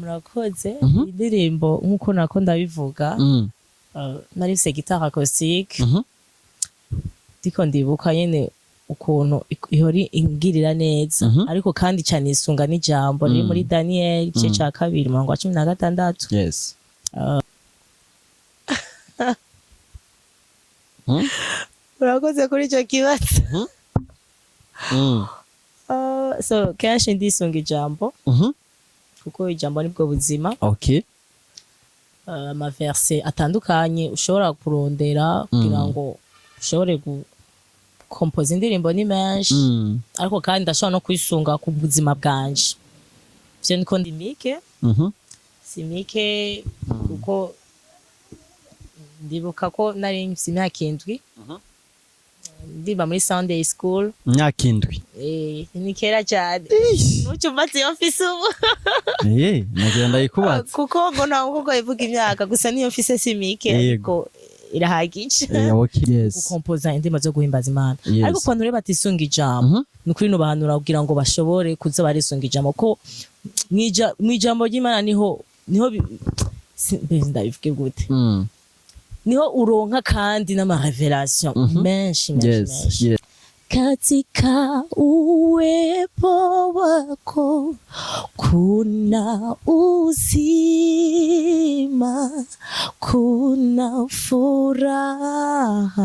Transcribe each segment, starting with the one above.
murakoze indirimbo nkuko nako ndabivuga narise guitare acoustique ndiko ndibuka nyene ukuntu ihori ingirira neza ariko kandi cyane isunga n'ijambo riri muri Daniel igice ca 2:16 yes murakoze kuri ico kibazo so kenshi ndisunga ijambo kuko ijambo nibwo buzima okay amaverse atandukanye ushobora kurondera kugira ngo ushobore gukompoza indirimbo ni menshi ariko kandi ndashobora no kwisunga ku buzima bwanje byo niko ndimike simike kuko ndibuka ko nari mfite imyaka 7 ndiba muri Sunday school imyaka 7 ni kera cyane nucyumbatse office ubu nagira ndayikubatse kuko ngo ntabwo ivuga imyaka gusa niyo office simike ariko irahagije gukompoza indirimbo zo guhimbaza Imana ariko kwano reba batisunga ijambo nukuri no bahanura kugira ngo bashobore kuza barisunga ijambo ko mwijambo ry'Imana niho ndabivuge gute niho uronka kandi n'ama revelation menshi katika uwepo wako kuna uzima, kuna furaha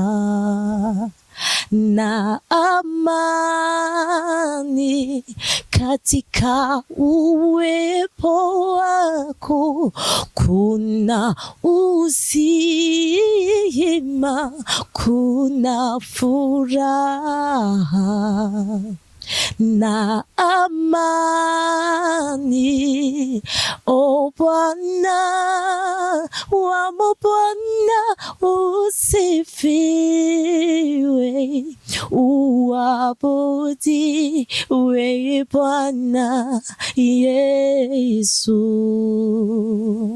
na amani. Katika uwepo wako kuna uzima, kuna furaha na amani. O Bwana wamo, Bwana usifiwe, uabudiwe Bwana Yesu.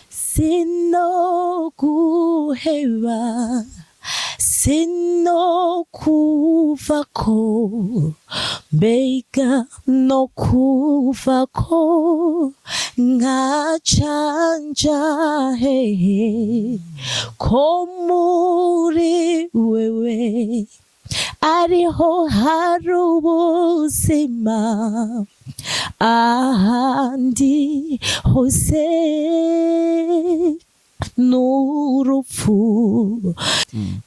Sinokuheba, sinokuvako, mbega nokuvako ngachanja hehe ko muri wewe ariho hari ubuzima, ahandi hose n'urupfu.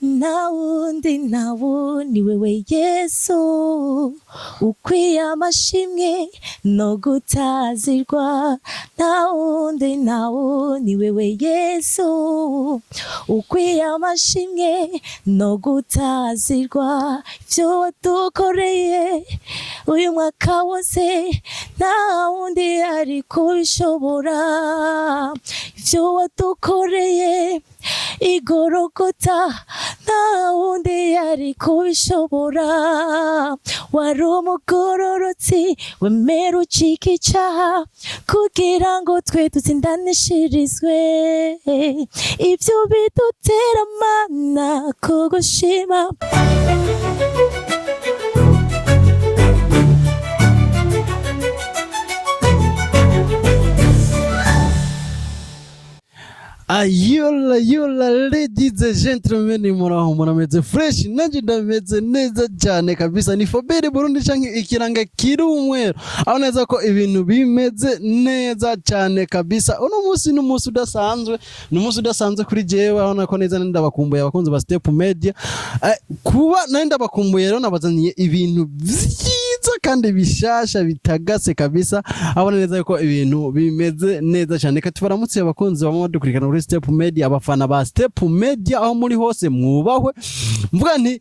Nawundi ni wewe Yesu, ukwiye amashimwe no gutazirwa. Nawundi ni wewe Yesu, ukwiye amashimwe no gutazirwa. Ivyo wadukoreye uyu mwaka wose nawundi ari kubishobora. Ivyo wadukoreye igorogota nawundi ari kubishobora. Wari umugororotsi wemera ucika icaha kugira ngo twe dutsindanishirizwe. Ivyo bidutera Mana kugushima. Yola ladies and gentlemen, muraho murameze fresh, nanje ndameze neza cyane kabisa. Ni Fobere Burundi canke ikiranga kiri umwero, aho neza ko ibintu bimeze neza cyane kabisa. Uno munsi n'umunsi udasanzwe, n'umunsi udasanzwe kuri jewe, aho nako neza ndabakumbuye abakunzi ba Step Media. Kuba nenda bakumbuye rero nabazaniye ibintu kandi bishasha bitagase kabisa. Abona neza yuko ibintu bimeze neza cyane. Katubaramutse abakunzi bamwe badukurikirana kuri Step Media, abafana ba Step Media aho muri hose mwubahwe. Mvuga nti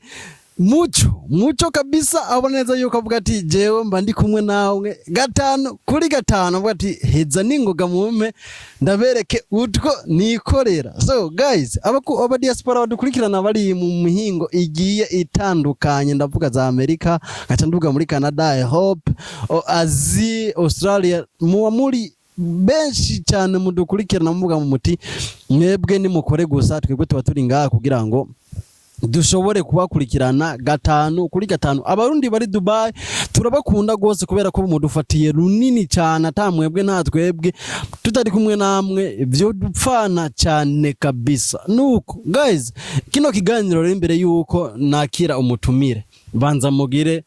muco kabisa. Abona neza yuko avuga ati jewe mba ndi kumwe nawe 5 avuga ati heza ningoga mume ndabereke utwo nikorera. So guys, aba diaspora badukurikirana bari mu mihingo igiye itandukanye, ndavuga za Amerika, gaca nduvuga muri Canada, I hope Asia, Australia, muri benshi cyane mudukurikirana muvuga mu muti mwebwe ni mukore gusa, twebwe tuba turi ngaha kugira ngo dushobore kubakurikirana 5 kuri 5. Abarundi bari Dubai turabakunda gose kubera ko mudufatiye runini cyane, atamwebwe natwebwe tutari kumwe namwe byo dupfana cyane kabisa. Nuko guys, kino kiganiro rero imbere yuko nakira umutumire, banza mugire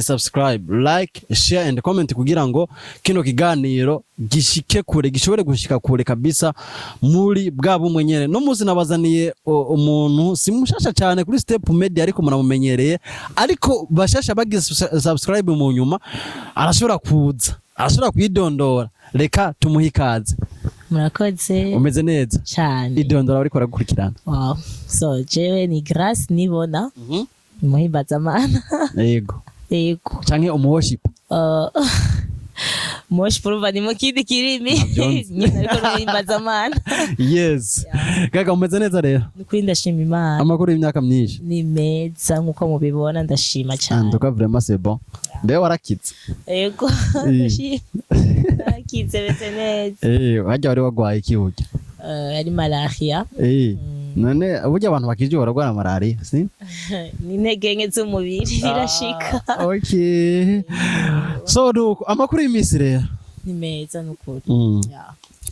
subscribe, like, share and comment kugira ngo kino kiganiro gishike kure, gishobore gushika kure kabisa muri bwabo mwenyere. No muzi nabazaniye umuntu simushasha cyane kuri Step Media ariko munamumenyereye, ariko bashasha bagize subscribe mu nyuma arashobora kuza, arashobora kwidondora. Reka tumuhikaze. Murakoze. Umeze neza cyane. Idondora ariko aragukurikirana. Wow. So jewe ni Grace Nibona. Muhimbazamana. Yego. Yego. Canke umuworship. Worship uruva ni mu kindi kirimi. Nyine ariko muhimbazamana. Yes. Gaga umeze neza rero. Nukuri ndashima Imana. Amakuru y'imyaka myinshi. Ni meza nkuko mubibona, ndashima cyane. Ndoka vraiment c'est bon. Mbe warakitse. Yego. Narakitse bete neza. Wajya wari wagwaye iki burya? Ari malaria. None burya abantu bakije baragwara malaria, si? Ni intege nke z'umubiri birashika. Okay. So nuko amakuru y'imisi rero. Ni meza nukuri.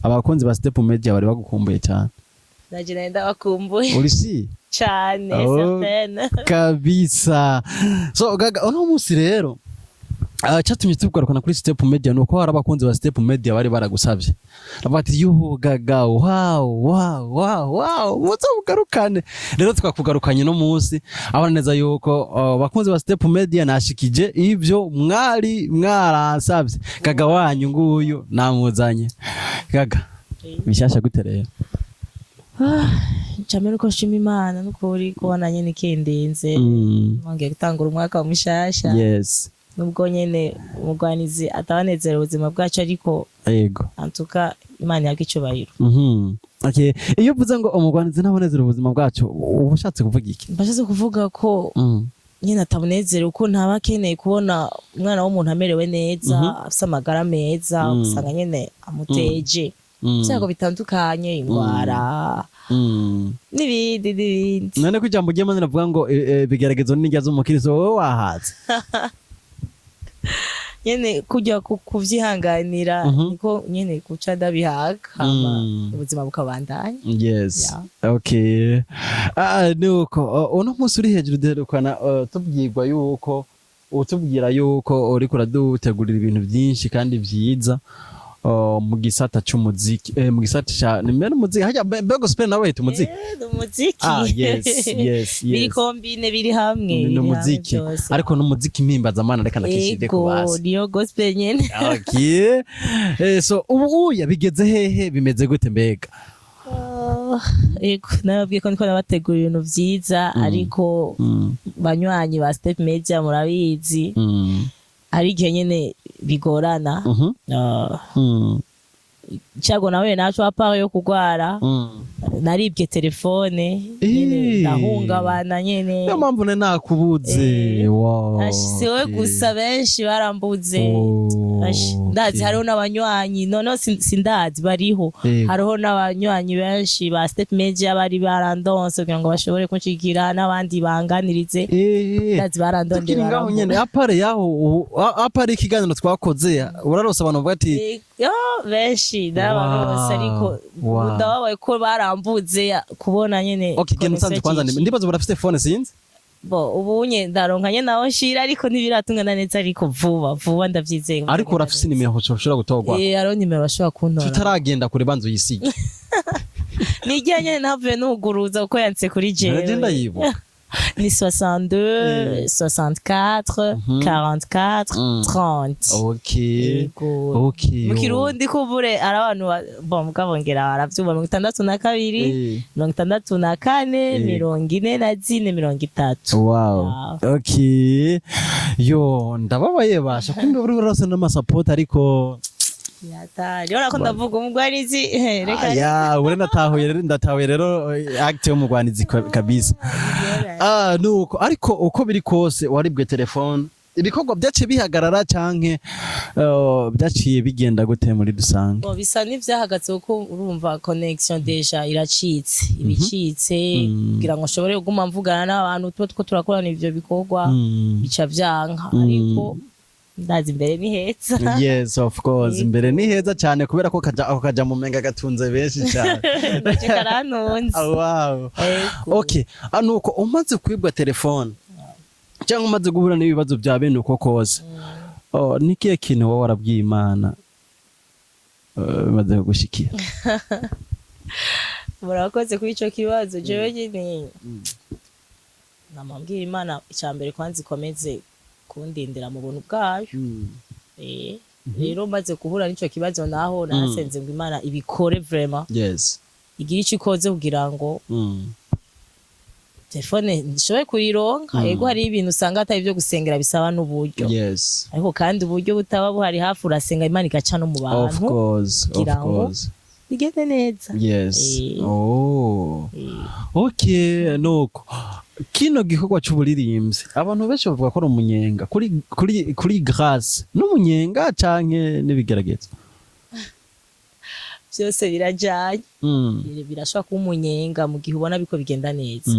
Abakunzi ba Step Media bari bagukumbuye cyane. Naje nenda bakumbuye. Uri si? Cyane certaine. Kabisa. So gaga ono musi rero cyatumye tugarukana kuri Step Media nuko hari abakunzi ba Step Media bari baragusavye. Bati yuhu gaga wow muzo ugarukane. Rero twakugarukanye no musi abana neza yuko abakunzi ba Step Media nashikije ivyo mwarasavye. Gaga wanyu nguyu namuzanye. Gaga bishasha gute rero? Chamero ko shima Imana nukuri kubona nyene kendinze. Ngiye gutangura umwaka mushasha. Yes. Nubwo nyene umugwanizi atabanezera ubuzima bwacu ariko yego antuka Imana yagicubahiro. Okay, iyo uvuze ngo umugwanizi ntabonezera ubuzima bwacu ubushatse kuvuga iki? Mbashatse kuvuga ko nyene atabonezera uko ntabakeneye kubona umwana w'umuntu amerewe neza, afite amagara meza, usanga nyene amuteje. Cyako bitandukanye ingwara. N'ibindi. None ko ijambo ry'Imana rivuga ngo bigeragezo n'injya z'umukristo wowe wahaze. Nyene kujya kuvyihanganira niko nyene guca ndabihaka ubuzima bukabandanya. Yes. Yeah. Okay. Nuko uno musi uri hejuru derukana tubwirwa yuko utubwira yuko uri kuradutegurira ibintu byinshi kandi byiza mu gisata cy'umuziki, mu gisata cya nimero muziki hajya gospel nawe hita umuziki. Yes. Biri kombine biri hamwe. No muziki. Ariko no muziki mpimbaza reka nakishide kubasa. Niyo gospel nyene. Okay. So ubu yabigeze hehe bimeze gute mbega? Ego nababwiye ko niko nabategura ibintu byiza ariko banywanyi ba Step Media murabizi. Ari igihe nyene bigorana. Chago nawe nacho apart yo kugwara. Naribye telefone nyene ndahungabana nyene. Yo mpamvu nakubuze. Wow. Siwe gusa benshi barambuze. Ndazi hariho n'abanywanyi no sindazi bariho. Hariho n'abanywanyi benshi ba Step Media bari barandonse kugira ngo bashobore kunshikira n'abandi banganirize. Ndazi barandondera. Ngaho nyene apare yaho apare ikiganiro twakoze urarose abantu bavuga ati yo benshi ndabarose ariko ndababaye ko barambuze kubona nyene. Okay, genda usanze kwanza ndibaza barafite phone sinzi. Bo ubunye ndaronkanye naho shira ariko ntibiratungana neza ariko vuba ndavyizeye. Ariko urafise nimero ushobora gutogwa. Aro nimero bashobora kuntora. Tutaragenda kure banzo yisige. Nijyanye navuye nuguruza uko yanditse kuri jewe. Nagenda yibuka. Ni 62 64 44 30. Okay. Mu Kirundi kuvure ari abantu bo mugabongera baravyumva 62 64 44 Wow. Okay. Yo ndababaye basha kumbe buri rose n'amasupport ariko yatari ora ko ndavuga umugwanizi reka ure ndatahuye rero act yo mugwanizi kabisa. Nuko ariko uko biri kose waribwe telefone ibikorwa byaciye bihagarara canke byaciye bigenda gute muri dusange? Bisa n'ivyahagaze kuko urumva connection deja iracitse ibicitse kugira ngo nshobore kuguma mvugana n'abantu two turakorana ivyo bikorwa bica vyanka ariko ndazi imbere ni heza. Yes, of course. Imbere ni heza cyane kubera ko kaja mu menga gatunze benshi cyane. Ndaje karanonze. Wow. Okay, anuko umaze kwibwa telefone cyangwa umaze guhura n'ibibazo bya bene uko koze. Nikiye kintu wowe warabwiye Imana maze gushikira? Murakoze kuri ico kibazo jewe nyine namambwira Imana icyambere kwanza ikomeze kundindira mu buntu bwayo. Rero maze kuhura n'ico kibazo naho nasenze ngo Imana ibikore vraiment. Yes. Igira ico ikoze kugira ngo telefone nishoboye kurironka. Yego hari ibintu usanga atari byo gusengera bisaba n'uburyo. Yes. Ariko kandi uburyo butaba buhari hafi urasenga Imana igaca no mu bantu. Of course. Bigeze neza. Yes. Okay, nuko kino gikorwa cy'uburirimbyi abantu benshi bavuga ko ari umunyenga kuri grâce n'umunyenga canke n'ibigerageza byose birajanye. Birashobora kuba umunyenga mu gihe ubona biko bigenda neza.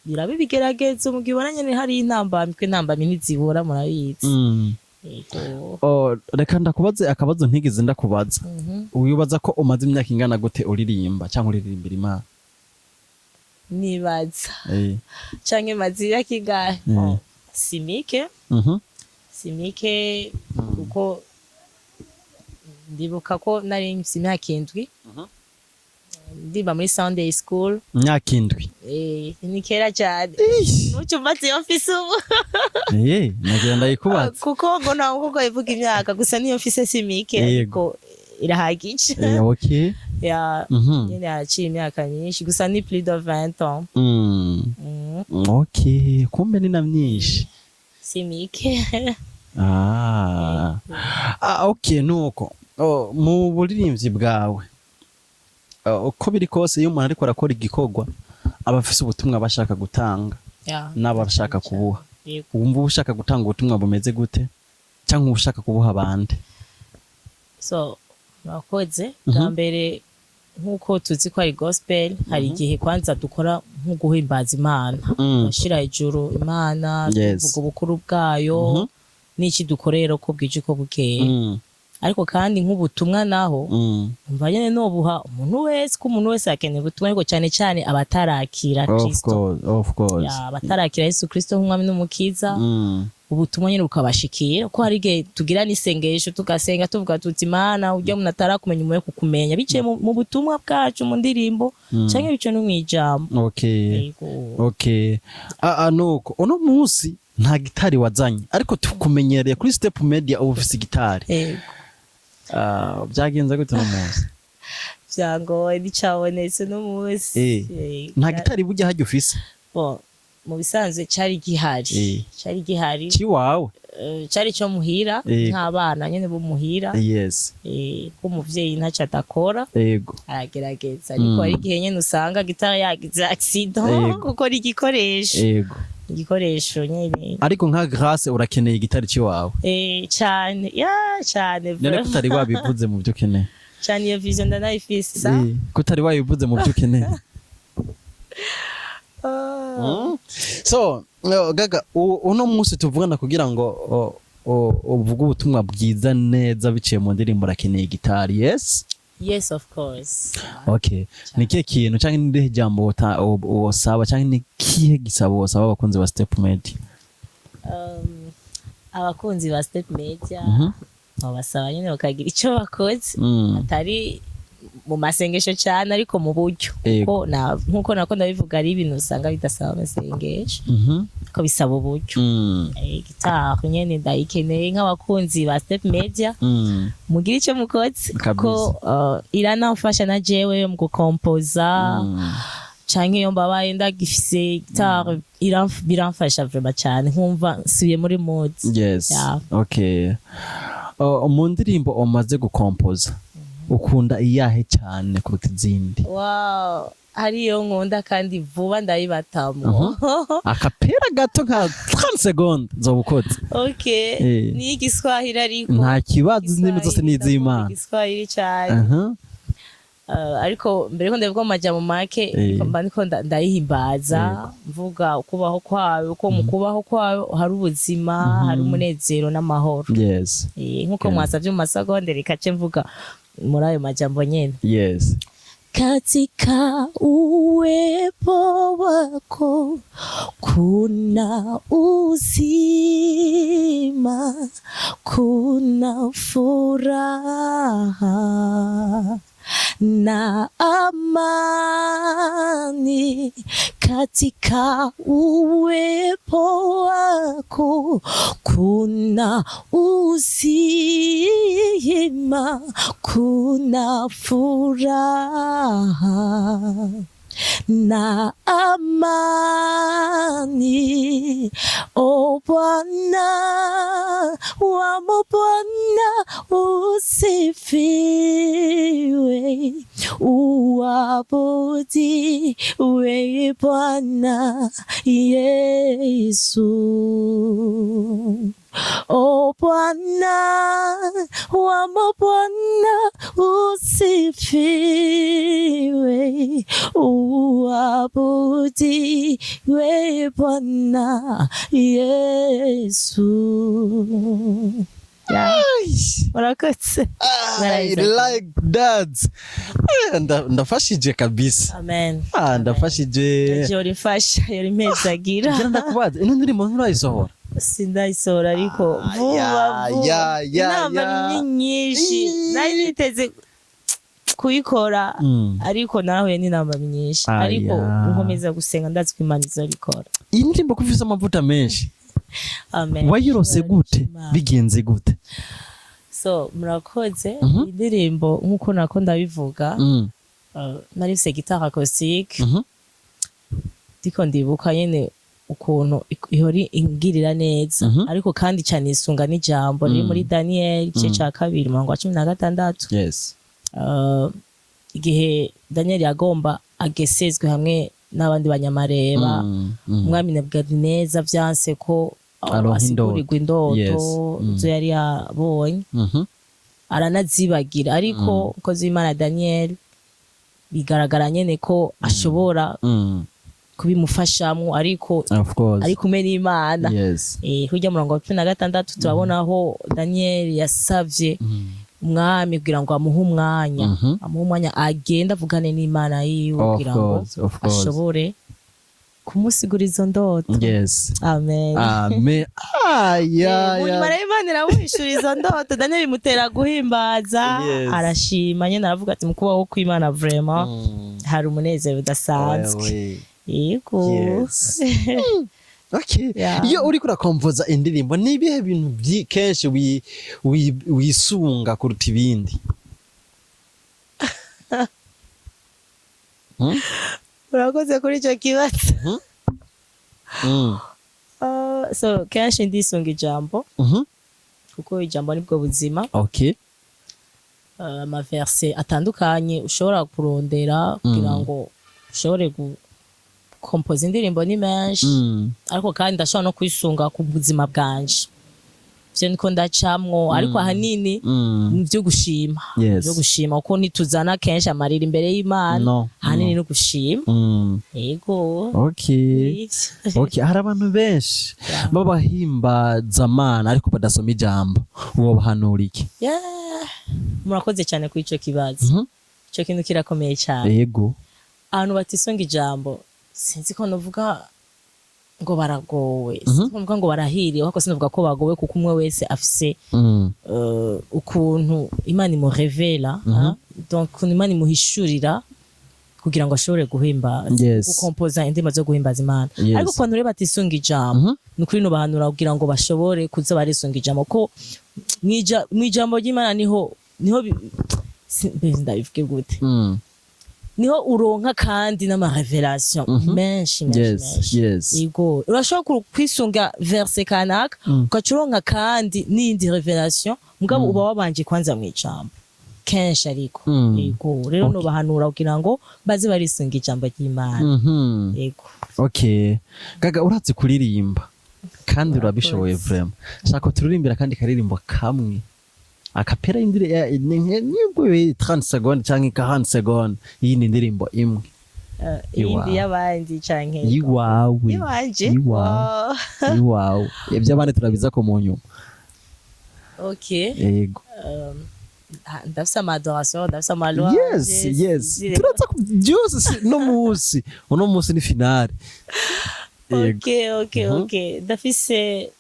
Birabe bigerageza mu gihe ubona nyene hari intambamyi ntizibura murabizi. Reka ndakubaze akabazo ntigeze ndakubaza. Wibaza ko umaze imyaka ingana gute uririmba cyangwa uririmbira Imana? Nibaza canke mazira kigahe? Simike kuko ndibuka ko nari mfite imyaka 7 ndiba muri Sunday school. Imyaka 7? Ni kera cyane. Nucyo mbatse office ubu. Nagira ndayikubaza kuko ngo nawe kuko ivuga imyaka gusa niyo office simike ariko irahagije. Okay. Nyine haciye imyaka myinshi gusa ni plus de 20 ans. Okay, kumbe ni na myinshi simike. Okay, nuko mu buririmbyi bwawe uko biri kose iyo umuntu ariko arakora igikorwa aba afise ubutumwa bashaka gutanga n'abashaka kubuha. Wumva ushaka gutanga ubutumwa bumeze gute cyangwa ushaka kubuha abandi? Mwakoze bwa mbere nkuko tuzi ko ari gospel hari igihe kwanza dukora nko guhimbaza Imana, ashira hejuru Imana, tuvuga ubukuru bwayo n'iki dukorera ko bwije ko bukeye. Ariko kandi nk'ubutumwa naho umva nyene no buha umuntu wese ko umuntu wese akeneye ubutumwa ariko cyane cyane abatarakira Kristo. Of course. Abatarakira Yesu Kristo nk'umwami n'umukiza. Ubutumwa nyene bukabashikira ko hari igihe tugira n'isengesho tugasenga tuvuga tuti Imana ujya umuntu atarakumenya umuye kukumenya biciye mu butumwa bwacu mu ndirimbo canke bice no mwijambo. Okay. Nuko uno munsi nta gitari wazanye ariko tukumenyereye kuri Step Media ubu ufise gitari. Byagenze gute no munsi? Byangoye nicabonetse no munsi. Nta gitari bujya hajya ufise? Mu bisanzwe cari gihari. Ciwawe? Cari cyo muhira nk'abana nyene bo muhira. Yes. Ko umuvyeyi ntaca adakora. Yego. Aragerageza ariko ari igihe nyene usanga gitari yagize accident kuko ari igikoresho. Yego. Igikoresho nyene. Ariko nka grâce urakeneye gitari ciwawe? Cyane. Cyane. None kutari wabivuze mu byo ukeneye? Cyane iyo vision ndanayifise sa? Kutari wabivuze mu byo ukeneye? So gaga uno munsi tuvugana kugira ngo uvuge ubutumwa bwiza neza biciye mu ndirimbo urakeneye gitari. Yes, of course. Okay. Nikihe kintu cyangwa n'inde jambo wosaba cyangwa nikihe gisabo wosaba abakunzi ba Step Media? Abakunzi ba Step Media babasaba nyine bakagira icyo bakoze atari mu masengesho cyane ariko mu buryo ko nkuko nako ndabivuga ari ibintu usanga bidasaba amasengesho ko bisaba uburyo. Gitari nyene ndayikeneye nk'abakunzi ba Step Media mugira icyo mukoze ko iranamfasha na jewe mu gukompoza canke iyo mbabaye ndagifise gitari biramfasha vraiment cyane nkumva nsubiye muri mood. Yes. Okay. Mu ndirimbo umaze gukompoza ukunda iyahe cyane kuruta izindi? Wow, hariyo nkunda kandi vuba ndayibatamwo. Akapera gato nka 30 secondes zobukoze. Okay, ni igiswahili ariko nta kibazo, indimi zose ni iz'Imana. Igiswahili cyane. Ariko mbere ko ndavuga amajambo make mba ndiko ndayihimbaza mvuga ukubaho kwawe, uko mu kubaho kwawe hari ubuzima, hari umunezero n'amahoro. Yes. Nkuko mwasavye mu masegonde rikace mvuga muri ayo majambo nyene. Yes. Katika uwepo wako kuna uzima, kuna furaha na amani. Katika uwepo wako kuna uzima, kuna furaha na amani. O Bwana wamo, Bwana usifiwe, uabudiwe Bwana Yesu. O Bwana wamo, Bwana usifiwe, uabudiwe Bwana Yesu. Murakoze. Like that. Ndafashije kabisa. Amen. Ndafashije. Yori fasha, yori mezagira. Ngira ndakubaza, ino ndirimbo nturayisohora? Sindayisohora ariko vuba. Inama nyinshi. Nari niteze kuyikora ariko nawe ni namba nyinshi, ariko nkomeza gusenga ndazi ko Imana izabikora. Iyi ndirimbo kufisa amavuta menshi. Amen. Wayirose gute? Bigenze gute? So murakoze. Indirimbo nkuko nako ndabivuga, narifise guitar acoustique. Diko ndibuka nyene ukuntu ihori ingirira neza, ariko kandi cyane isunga n'ijambo riri muri Daniel igice ca 2:16. Yes. Igihe Daniel yagomba agesezwe hamwe n'abandi banyamareba, umwami Nebukadineza vyanse ko asigurirwa indoto zo yari yabonye, aranazibagira, ariko kozi Imana Daniel bigaragara nyene ko ashobora kubimufashamwo, ariko ari kumwe n'Imana. Kurya 16 turabonaho Daniel yasavye umwami kugira ngo amuhe umwanya agenda avugane n'Imana yiwe kugira ngo ashobore kumusigura izo ndoto. Yes. Amen. Amen. Munyuma rero Imana iramwishura izo ndoto, Daniel bimutera guhimbaza, arashima nyene, aravuga ati mu kubaho kw'Imana vraiment hari umunezero udasanzwe. Yego. Yes. Okay. Iyo uri kurakompoza indirimbo ni ibihe bintu kenshi wisunga kuruta ibindi? Urakoze kuri icyo kibazo. So kenshi ndisunga ijambo, kuko ijambo nibwo buzima. Okay. Amaverse atandukanye ushobora kurondera kugira ngo ushobore kompoza indirimbo ni menshi, ariko kandi ndashobora no kwisunga ku buzima bwanje, byo niko ndacamwo, ariko ahanini byo gushima. Byo gushima uko nituzana kenshi amarira imbere y'Imana, ahanini no gushima. Yego. Okay. Okay, hari abantu benshi babahimbaza Imana ariko badasoma ijambo, uwo bahanura iki? Murakoze cyane kuri ico kibazo. Ico kintu kirakomeye cyane. Yego. Abantu batisonga ijambo sinzi ko novuga ngo baragowe, sinumva ngo barahiriye, ahubwo sinavuga ko bagowe, kuko umwe wese afise ukuntu Imana imurevela, donc Imana imuhishurira kugira ngo ashobore guhimbaza, gukompoza indirimbo zo guhimbaza Imana. Ariko ku bantu rero batisunga ijambo, nukuri no bahanura kugira ngo bashobore kuza barisunga ijambo, ko mwijambo ry'Imana niho ndabivuge gute, niho uronka kandi n'amarevelation menshi. Yego, urashobora kwisunga verse kanaka ukacuronka kandi n'indi revelation, mugabo uba wabanje kwanza mu ijambo. kenshi ariko yego rero no bahanura kugira ngo baze barisunga ijambo ry'Imana yego. Okay gaga uratse kuririmba kandi urabishoboye vraiment shaka turirimbira kandi karirimbo kamwe akapera indire nibwo 30 secondes canke 40 secondes iyi ni indirimbo imwe indi y'abandi canke iwawe iwawe iby'abandi turabiza ko mu nyuma. Okay yego ndafisa amadorasiyo ndafisa amalwa. Yes turatsa byose uno munsi ni finale. Okay ndafise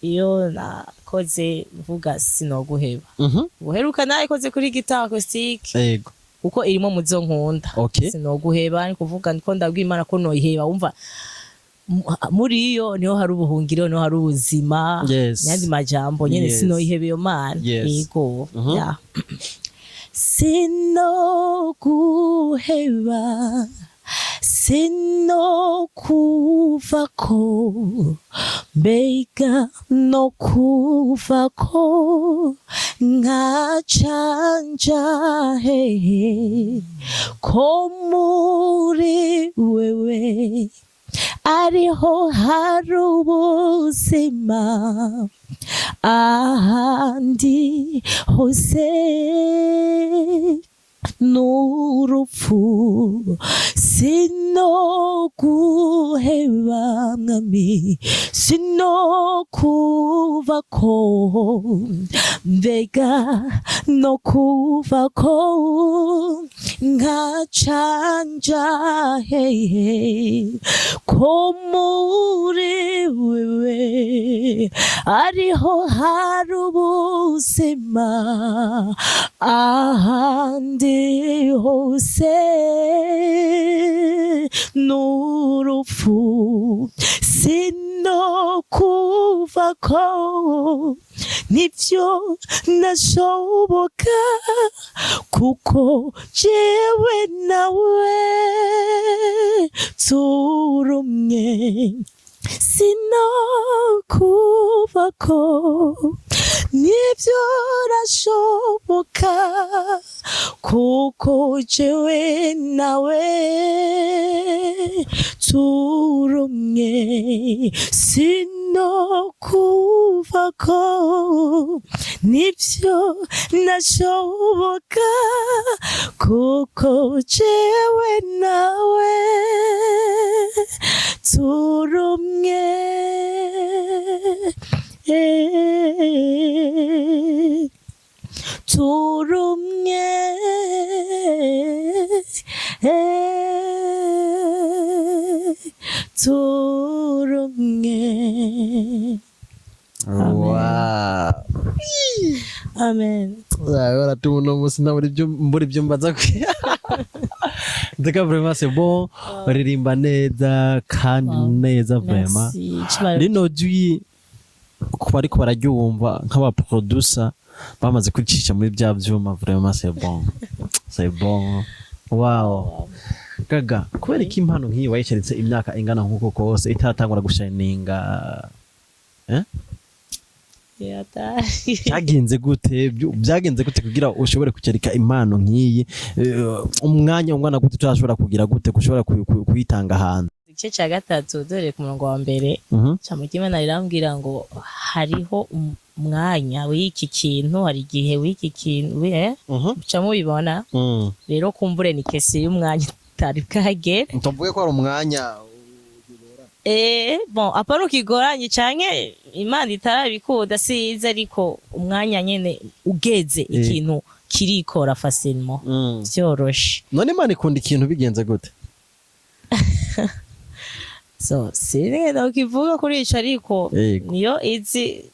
iyo nakoze mvuga sinoguheba guheruka nayikoze kuri guitar acoustic yego uko irimo muzo nkunda sinoguheba ni kuvuga niko ndabwira Imana ko noyiheba wumva muri iyo niho hari ubuhungiro niho hari ubuzima n'andi majambo nyene sinoyiheba iyo Mana yego sinoguheba sinokuvako mbega no kuvako nkacanja hehe ko muri wewe ariho hari ubuzima ahandi hose n'urupfu sinoguheba mwami sinokuvako mbega no kuvako nkacanja hehe ko muri wewe ariho hari ubuzima ahandi hose n'urupfu sinokuvako nivyo nashoboka kuko jewe nawe turumye sinokuvako nivyo nashoboka kuko jewe nawe turumye sinokuvako nivyo nashoboka kuko jewe nawe turumye turumye turumye. Wow. Amen. Agora tu no musina muri byo mbaza kwi. Ndeka vraiment c'est bon. Uririmba neza kandi neza vraiment. Rino jwi kuba ariko bararyumva nk'aba producer bamaze kwicisha muri bya byuma vraiment c'est bon. C'est bon. Wow. Gaga kubera iki impano nk'iyi wayicaritse imyaka ingana nk'uko kose itatangura gushininga byagenze gute kugira ushobore kucerika impano nk'iyi umwanya ungana gute utashobora kugira gute kushobora kuyitanga hanze? Igice cya gatatu dore ku murongo wa mbere Camugima narambwira ngo hariho umwanya w'iki kintu hari igihe w'iki kintu uca mubibona rero kumbure ni kese y'umwanya utari bwagere ntumvuye ko ari umwanya bon apana ukigoranye canke Imana itarabikuda siza ariko umwanya nyene ugeze ikintu kirikora facilement vyoroshe. None Imana ikunda ikintu bigenze gute? So sinigenda ukivuga kuri ico ariko niyo izi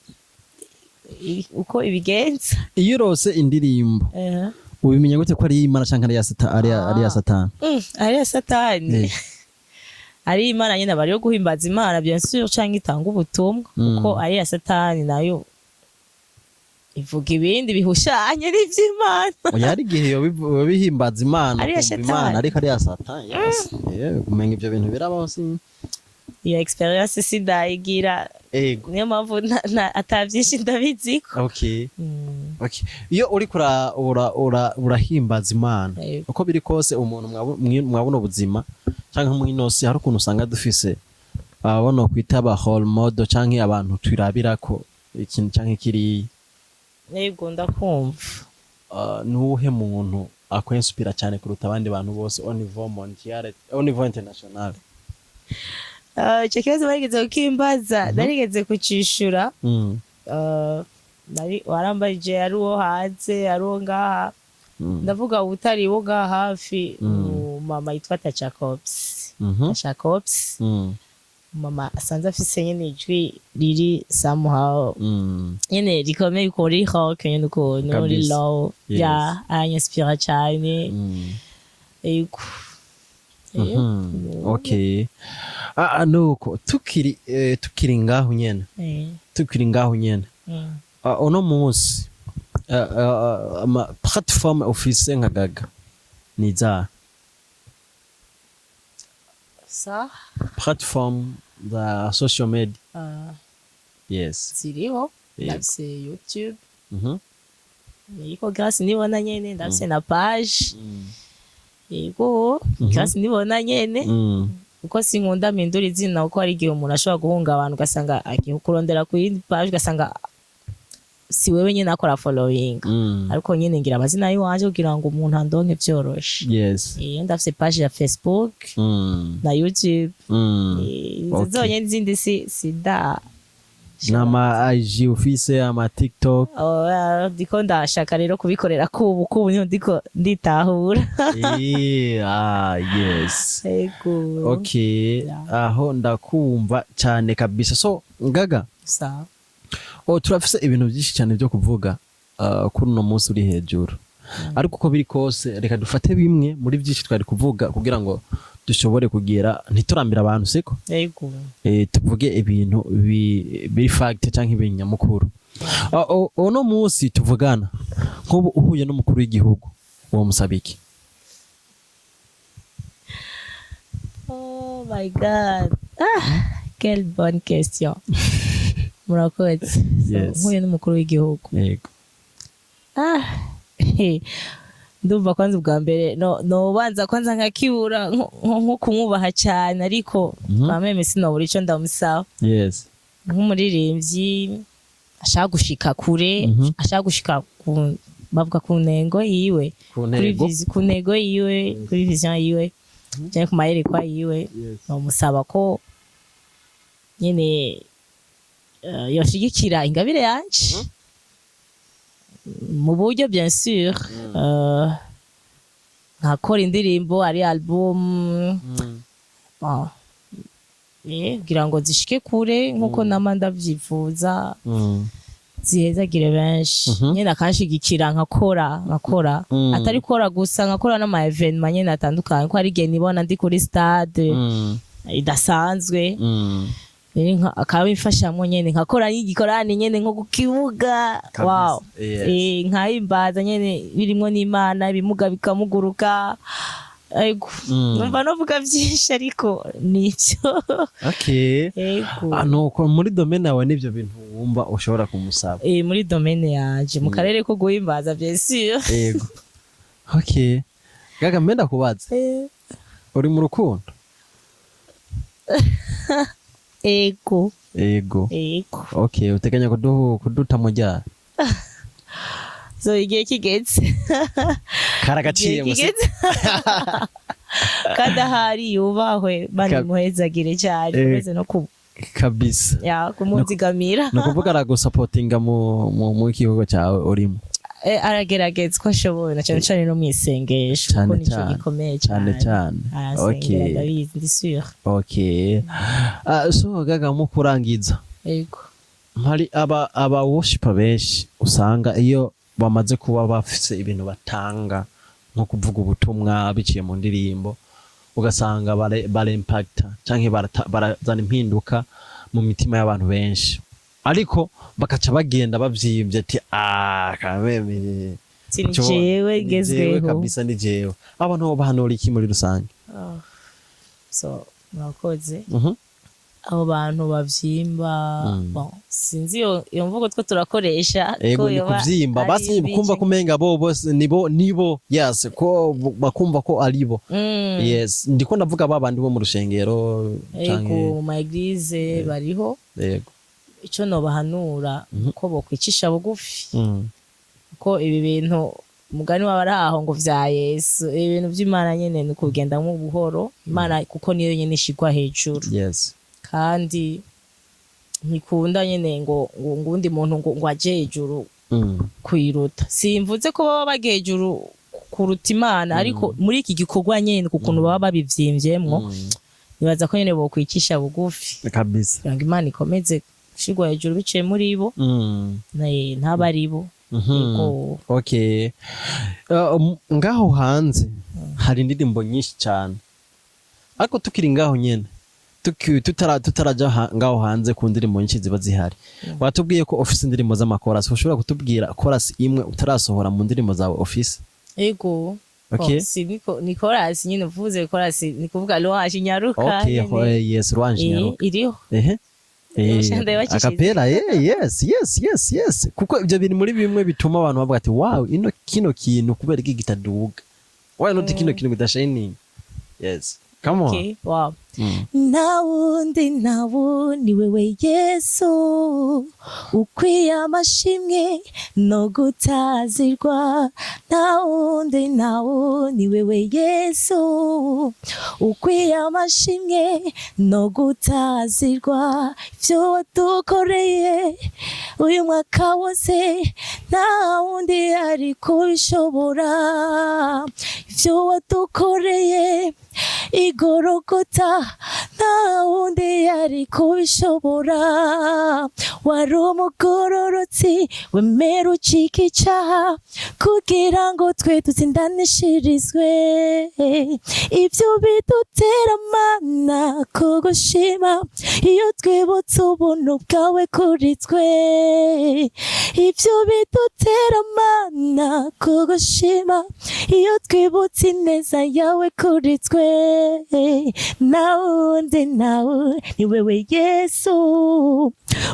uko ibigenza. Iyo urose indirimbo ubimenya gute ko ari Imana canke ari ya Satani? Ari ya Satani. Ari Imana nyine bari yo guhimbaza Imana bien sûr canke itanga ubutumwa kuko ari ya Satani nayo ivuga ibindi bihushanye n'ivy'Imana. Oya ari gihe yo bihimbaza Imana ari ya Imana ariko ari ya Satani. Kumenya ivyo bintu birabaho si iyo experience sindayigira niyo mpamvu atavyinshi ndabiziko. Okay. Okay. Iyo uri urahimbaza Imana uko biri kose umuntu mwabuno buzima canke mwinosi hari ukuntu usanga dufise abona kwita ba role model canke abantu twirabirako ikintu canke kiri yego ndakumva nuhe muntu akwinspira cyane kuruta abandi bantu bose au niveau mondial au niveau international? Icyo kibazo barigeze kukimbaza narigeze kucishura warambaje ari uwo hanze ari uwo ngaha ndavuga utari wo ngaha hafi mama yitwa Tachakops mama asanze afise nyene ijwi riri somehow nyene rikomeye kuri rock nyene ko nuri low ya inspira cyane ego okay nuko tukiri ngaho nyene ono munsi ama platform office nka Gaga niza sa platform the social media yes ziriho ndafise YouTube yiko grâce nibona nyene ndafise na page yego grâce nibona nyene uko sinkunda mpindura izina uko ari igihe umuntu ashobora guhunga abantu ugasanga agiye kurondera ku yindi page ugasanga si wewe nyene akora following ariko nyene ngira amazina yiwanje kugira ngo umuntu andonke vyoroshe yes ndafise page ya Facebook na YouTube zonyene izindi sida nama IG office ama TikTok ndiko ndashaka rero kubikorera kubu niho ndiko nditahura yes okay aho ndakumva cyane kabisa. So Gaga sawa turafise ibintu byinshi cyane byo kuvuga kuri uno munsi uri hejuru ariko uko biri kose reka dufate bimwe muri byinshi twari kuvuga kugira ngo dushobore kugera ntiturambira abantu siko yego tuvuge ibintu biri fact cyangwa ibinyamukuru. Uno munsi tuvugana nk'ubu uhuye n'umukuru w'igihugu uwo musabiki? Oh my god quelle bonne question. Murakoze uhuye n'umukuru w'igihugu yego ndumva kwanza ubwa mbere no banza kwanza nkakibura nko kumwubaha cyane ariko bameme sinobura ico ndamusaba yes nk'umuririmbyi ashaka gushika kure ashaka gushika bavuga ku ntego yiwe ku ntego yiwe kuri vision yiwe cyane ku mayerekwa yiwe no musaba ko nyene yoshigikira ingabire yanje mu buryo bien sûr nkakora indirimbo ari album kugira ngo zishike kure nkuko nama ndavyifuza zihezagire benshi nyene akanshigikira nkakora atari kora gusa nkakora n'ama evenement nyene atandukanye ko ari igihe nibona ndi kuri stade idasanzwe akabifashamwo nyene nkakora n'igikorani nyene nko ku kibuga wow nkahimbaza nyene birimwo n'Imana ibimuga bikamuguruka ego numva novuga byinshi ariko nico okay nuko muri domaine yawe nivyo bintu wumva ushobora kumusaba muri domaine yaje mu karere ko guhimbaza bien sûr ego okay Gaga menda kubaza uri mu rukundo? Ego. Okay, uteganya kuduta mujya? So igihe kigeze. Karagaciye musi. Kada hari yubahwe bani muhezagire cyane beze no ku kabisa. Ya kumuzigamira. No kuvuga aragusupportinga mu kihugo cyawe urimo. Aragerageza ko ashoboye na cyane no mwisengesho kuko nico gikomeye cyane. Okay. Ndabizi sûr. Okay. So Gaga mu kurangiza. Yego. Hari aba worshiper benshi usanga iyo bamaze kuba bafise ibintu batanga nko kuvuga ubutumwa biciye mu ndirimbo ugasanga bare impacta canke barazana impinduka mu mitima y'abantu benshi ariko bakaca bagenda bavyimvye ati kameme jewe ngezweho kabisa ni jewe abantu bo bahanura iki muri rusange? So murakoze abo bantu bavyimba bon sinzi iyo mvugo two turakoresha ego ni kuvyimba basi kumva kumenga bo bose nibo yes ko bakumva ko aribo yes ndiko ndavuga babandi bo mu rushengero canke mu maeglise bariho yego ico no bahanura ko bokwicisha bugufi ko ibi bintu mugani wabari aho ngo vya Yesu ibintu vy'Imana nyene ni kugenda mu buhoro Imana kuko niyo nyene ishigwa hejuru yes kandi ntikunda nyene ngo ngundi muntu ngo aje hejuru kwiruta simvuze ko baba bagiye hejuru kuruta Imana ariko muri iki gikorwa nyene kukuntu baba babivyimvyemwo nibaza ko nyene bokwikisha bugufi kabisa kugira ngo Imana ikomeze gushigwa hejuru biciye muri bo ntabari bo okay ngaho hanze hari indirimbo nyinshi cyane ariko tukiri ngaho nyene tutaraja ngaho hanze ku ndirimbo nyinshi ziba zihari watubwiye ko office indirimbo z'amakorasi ushobora kutubwira chorus imwe utarasohora mu ndirimbo zawe office ego okay ni chorus nyine uvuze chorus ni kuvuga Louange Nyaruka okay yes Louange Nyaruka iriho akapera yes kuko ibyo biri muri bimwe bituma abantu bavuga ati wow kino kintu kubera iki gitaduga why not kino kintu gidashining yes come on okay wow nawundi ni wewe Yesu ukwiye amashimwe no gutazirwa nawundi ni wewe Yesu ukwiye amashimwe no gutazirwa ivyo wadukoreye uyu mwaka wose nawundi ari kubishobora ivyo wadukoreye igorogota nawundi ari kubishobora wari umugororotsi wemera ucika icaha kugira ngo twe dutsindanishirizwe ivyo bidutera mana kugushima iyo twibutse ubuntu bwawe kuri twe ivyo bidutera mana kugushima iyo twibutse ineza yawe kuri twe nawundi ni wewe Yesu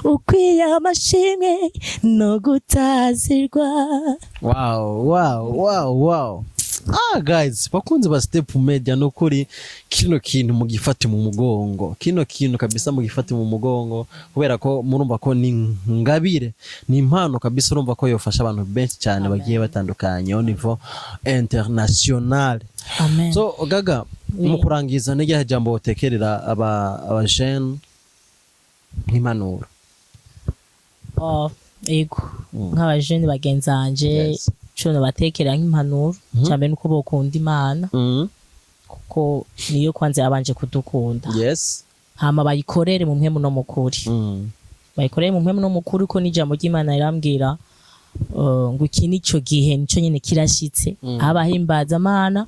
ukwiye amashimwe no gutazirwa wow guys bakunze ba Step Media no kuri kino kintu mugifate mu mugongo kino kintu kabisa mugifate mu mugongo kubera ko murumva ko ni ngabire ni impano kabisa urumva ko yofasha abantu benshi cyane bagiye batandukanye au niveau international. Amen. So Gaga mu kurangiza nege jambo tekerera aba jeune nk'impanuro ego nk'aba jeune bagenzanje cyo batekera nk'impanuro cyane nuko bokunda Imana kuko niyo kwanze abanje kudukunda yes hama bayikorere mu mpemu no mukuri bayikorere mu mpemu no mukuri ko n'ijambo ry'Imana irambwira ngo iki nico gihe nico nyene kirashitse abahimbaza Imana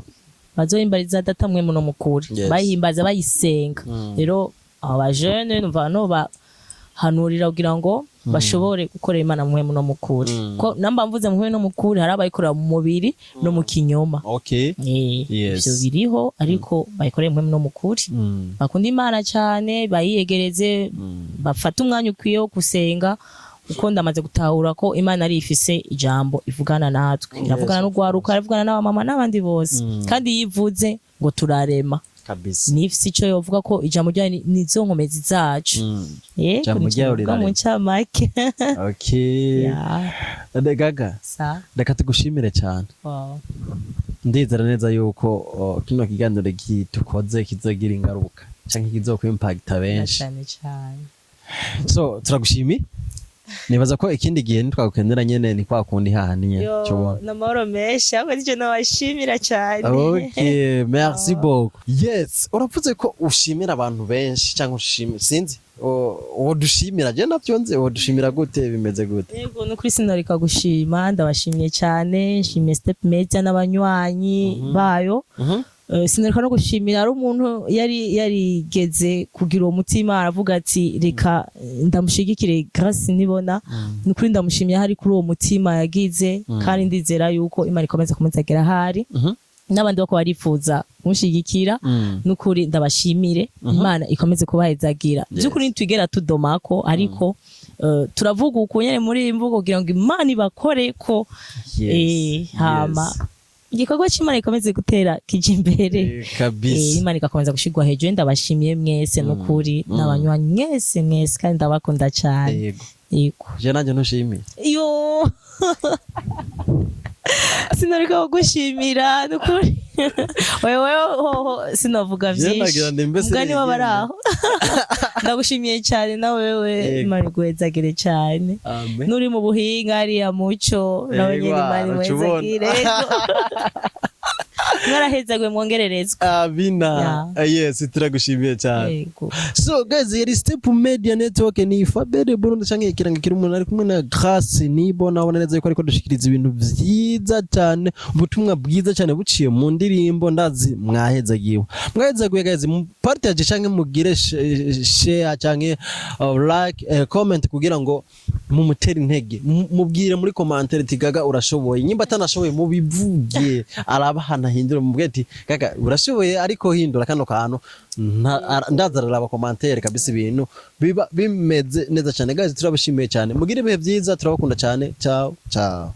bazohimbariza data mwemu no mukuri bayihimbaza bayisenga rero aba jeune numva no bahanurira kugira ngo bashobore gukorera Imana muhemu no mukuri ko namba mvuze muhemu no mukuri hari abayikorera mu mubiri no mu kinyoma okay yes byo biriho ariko bayikorera muhemu no mukuri bakunda Imana cyane bayiyegereze bafata umwanya ukwiye wo gusenga uko ndamaze gutahura ko Imana ari ifise ijambo ivugana natwe iravugana n'ugwaruka iravugana n'abamama n'abandi bose kandi yivuze ngo turarema kabisa nifise ico yovuga ko ijambo rya nizo nkomezi zacu ijambo rya urira mu ncamake okay Gaga sa reka tugushimire cyane ndizera neza yuko kino kiganiro gitukoze kizogira ingaruka canke kizokw'impacta benshi cyane so turagushimiye nibaza ko ikindi gihe nitwagukendera nyene ni kwa kundi hahaniye cyo namahoro menshi ahubwo nicyo nabashimira cyane okay merci beaucoup yes uravuze ko ushimira abantu benshi cyangwa ushimira sinzi wodushimira je navyo nze wodushimira gute bimeze gute yego no Kristo reka gushima ndabashimiye cyane nshimiye Step Media n'abanywanyi bayo sinareka no gushimira ari umuntu yarigeze kugira uwo mutima aravuga ati reka ndamushigikire Grace nibona nukuri ndamushimiye hari kuri uwo mutima yagize kandi ndizera yuko Imana ikomeza kumuzagera hari n'abandi bako barifuza mushigikira n'ukuri ndabashimire Imana ikomeze kubahezagira by'ukuri ntitwigera tudomako ariko turavuga ukunyene muri imvugo kugira ngo Imana ibakore ko hama igikorwa cy'Imana ikomeze gutera kije imbere kabisa Imana igakomeza gushigwa hejuru ndabashimiye mwese n'ukuri n'abanywanyi mwese kandi ndabakunda cyane yego je nanje ntushimiye yo sinareka gushimira n'ukuri wewe sinavuga byinshi mugani wabaraho ndagushimiye cyane na wewe Imana iguhezagire cyane nuri mu buhinga ariya muco nawe nyine Imana iguhezagire mwarahezagwe mwongererezwe abina yes turagushimiye cyane so guys yari Step Media Network ni Fabere Burundi canke ikiranga kiri umuntu ari kumwe na Grace nibo nabona neza yuko ariko dushikiriza ibintu vyiza cyane ubutumwa bwiza cyane buciye mu ndirimbo ndazi mwahezagiwe guys mu partage canke mugire share canke like comment kugira ngo mumutera intege mubwire muri commentaire tigaga urashoboye nyimba atanashoboye mubivuge arabahana hindura mubwire ati gaga urashoboye ariko hindura kano kantu ndazarara aba commentaire kabisa ibintu biba bimeze neza cyane guys turabashimiye cyane mugire ibihe byiza turabakunda cyane ciao ciao